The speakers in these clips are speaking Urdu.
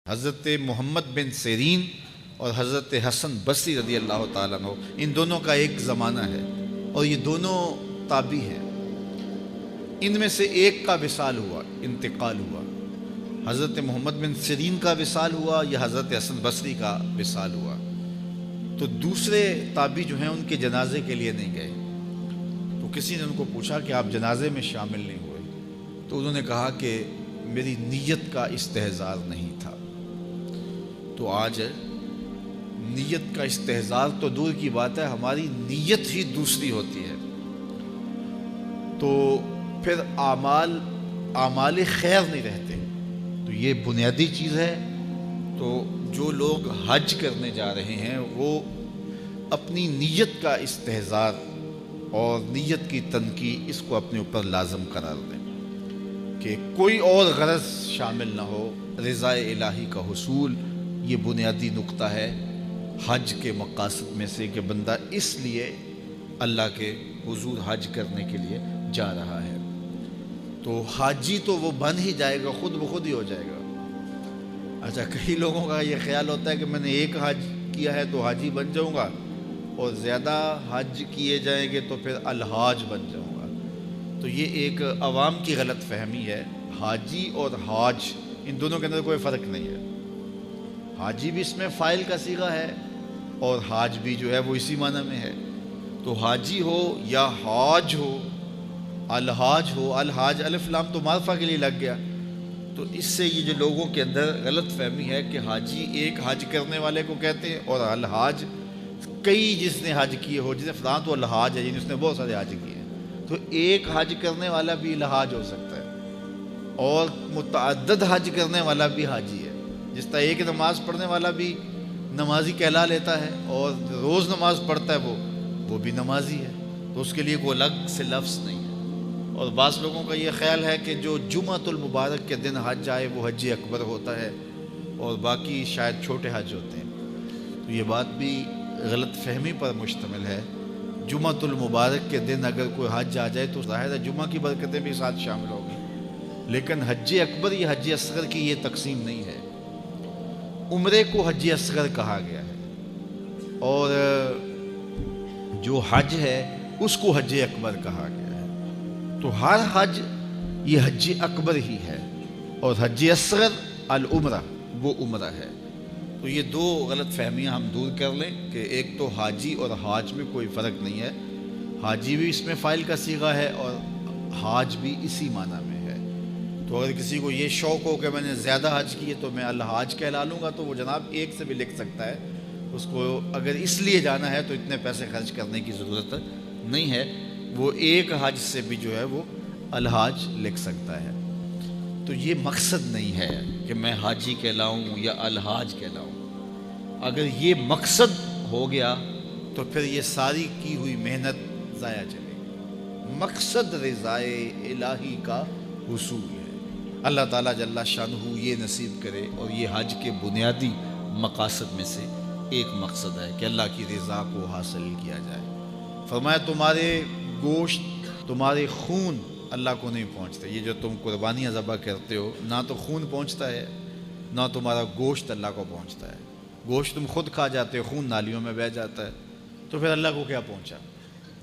حضرت محمد بن سیرین اور حضرت حسن بصری رضی اللہ تعالیٰ عنہ، ان دونوں کا ایک زمانہ ہے اور یہ دونوں تابعی ہیں۔ ان میں سے ایک کا وصال ہوا، انتقال ہوا، حضرت محمد بن سیرین کا وصال ہوا یا حضرت حسن بصری کا وصال ہوا، تو دوسرے تابعی جو ہیں ان کے جنازے کے لیے نہیں گئے۔ تو کسی نے ان کو پوچھا کہ آپ جنازے میں شامل نہیں ہوئے، تو انہوں نے کہا کہ میری نیت کا استحضار نہیں تھا۔ تو آج نیت کا استحضار تو دور کی بات ہے، ہماری نیت ہی دوسری ہوتی ہے، تو پھر اعمال خیر نہیں رہتے۔ تو یہ بنیادی چیز ہے۔ تو جو لوگ حج کرنے جا رہے ہیں وہ اپنی نیت کا استحضار اور نیت کی تنقیح اس کو اپنے اوپر لازم قرار دیں کہ کوئی اور غرض شامل نہ ہو، رضا الہی کا حصول یہ بنیادی نقطہ ہے حج کے مقاصد میں سے، کہ بندہ اس لیے اللہ کے حضور حج کرنے کے لیے جا رہا ہے۔ تو حاجی تو وہ بن ہی جائے گا، خود بخود ہی ہو جائے گا۔ اچھا، کئی لوگوں کا یہ خیال ہوتا ہے کہ میں نے ایک حج کیا ہے تو حاجی بن جاؤں گا، اور زیادہ حج کیے جائیں گے تو پھر الحاج بن جاؤں گا۔ تو یہ ایک عوام کی غلط فہمی ہے۔ حاجی اور حاج ان دونوں کے اندر کوئی فرق نہیں ہے۔ حاجی بھی اس میں فاعل کا صیغہ ہے اور حاج بھی جو ہے وہ اسی معنی میں ہے۔ تو حاجی ہو یا حاج ہو، الحاج ہو، الحاج الف لام تو معرفہ کے لیے لگ گیا۔ تو اس سے یہ جو لوگوں کے اندر غلط فہمی ہے کہ حاجی ایک حج کرنے والے کو کہتے ہیں، اور الحاج کئی جس نے حج کیے ہو، جس نے فلاں تو الحاج ہے، یعنی اس نے بہت سارے حج کیے ہیں۔ تو ایک حج کرنے والا بھی الحاج ہو سکتا ہے اور متعدد حج کرنے والا بھی حاجی ہے۔ جس طرح ایک نماز پڑھنے والا بھی نمازی کہلا لیتا ہے اور روز نماز پڑھتا ہے وہ بھی نمازی ہے، تو اس کے لیے کوئی الگ سے لفظ نہیں ہے۔ اور بعض لوگوں کا یہ خیال ہے کہ جو جمعۃ المبارک کے دن حج آئے وہ حج اکبر ہوتا ہے اور باقی شاید چھوٹے حج ہوتے ہیں۔ تو یہ بات بھی غلط فہمی پر مشتمل ہے۔ جمعۃ المبارک کے دن اگر کوئی حج آ جائے تو ظاہر ہے جمعہ کی برکتیں بھی ساتھ شامل ہوگی، لیکن حج اکبر یا حج اصغر کی یہ تقسیم نہیں ہے۔ عمرے کو حج اصغر کہا گیا ہے اور جو حج ہے اس کو حج اکبر کہا گیا ہے۔ تو ہر حج یہ حج اکبر ہی ہے، اور حج اصغر العمرہ وہ عمرہ ہے۔ تو یہ دو غلط فہمیاں ہم دور کر لیں کہ ایک تو حاجی اور حاج میں کوئی فرق نہیں ہے، حاجی بھی اس میں فاعل کا صیغہ ہے اور حاج بھی اسی معنی میں ہے۔ تو اگر کسی کو یہ شوق ہو کہ میں نے زیادہ حج کیے تو میں الحاج کہلا لوں گا، تو وہ جناب ایک سے بھی لکھ سکتا ہے۔ اس کو اگر اس لیے جانا ہے تو اتنے پیسے خرچ کرنے کی ضرورت نہیں ہے، وہ ایک حج سے بھی جو ہے وہ الحاج لکھ سکتا ہے۔ تو یہ مقصد نہیں ہے کہ میں حاجی کہلاؤں یا الحاج کہلاؤں۔ اگر یہ مقصد ہو گیا تو پھر یہ ساری کی ہوئی محنت ضائع چلے گی۔ مقصد رضائے الہی کا حصول ہے۔ اللہ تعالیٰ جل شانہ یہ نصیب کرے، اور یہ حج کے بنیادی مقاصد میں سے ایک مقصد ہے کہ اللہ کی رضا کو حاصل کیا جائے۔ فرمایا تمہارے گوشت، تمہارے خون اللہ کو نہیں پہنچتے۔ یہ جو تم قربانیاں ذبح کرتے ہو، نہ تو خون پہنچتا ہے نہ تمہارا گوشت اللہ کو پہنچتا ہے۔ گوشت تم خود کھا جاتے ہو، خون نالیوں میں بہہ جاتا ہے، تو پھر اللہ کو کیا پہنچا؟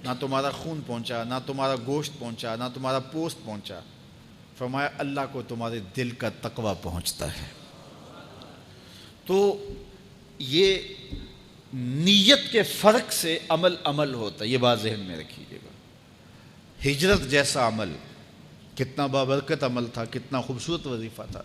نہ تمہارا خون پہنچا، نہ تمہارا گوشت پہنچا، نہ تمہارا پوست پہنچا۔ فرمایا اللہ کو تمہارے دل کا تقویٰ پہنچتا ہے۔ تو یہ نیت کے فرق سے عمل ہوتا ہے، یہ بات ذہن میں رکھیے گا۔ ہجرت جیسا عمل کتنا بابرکت عمل تھا، کتنا خوبصورت وظیفہ تھا،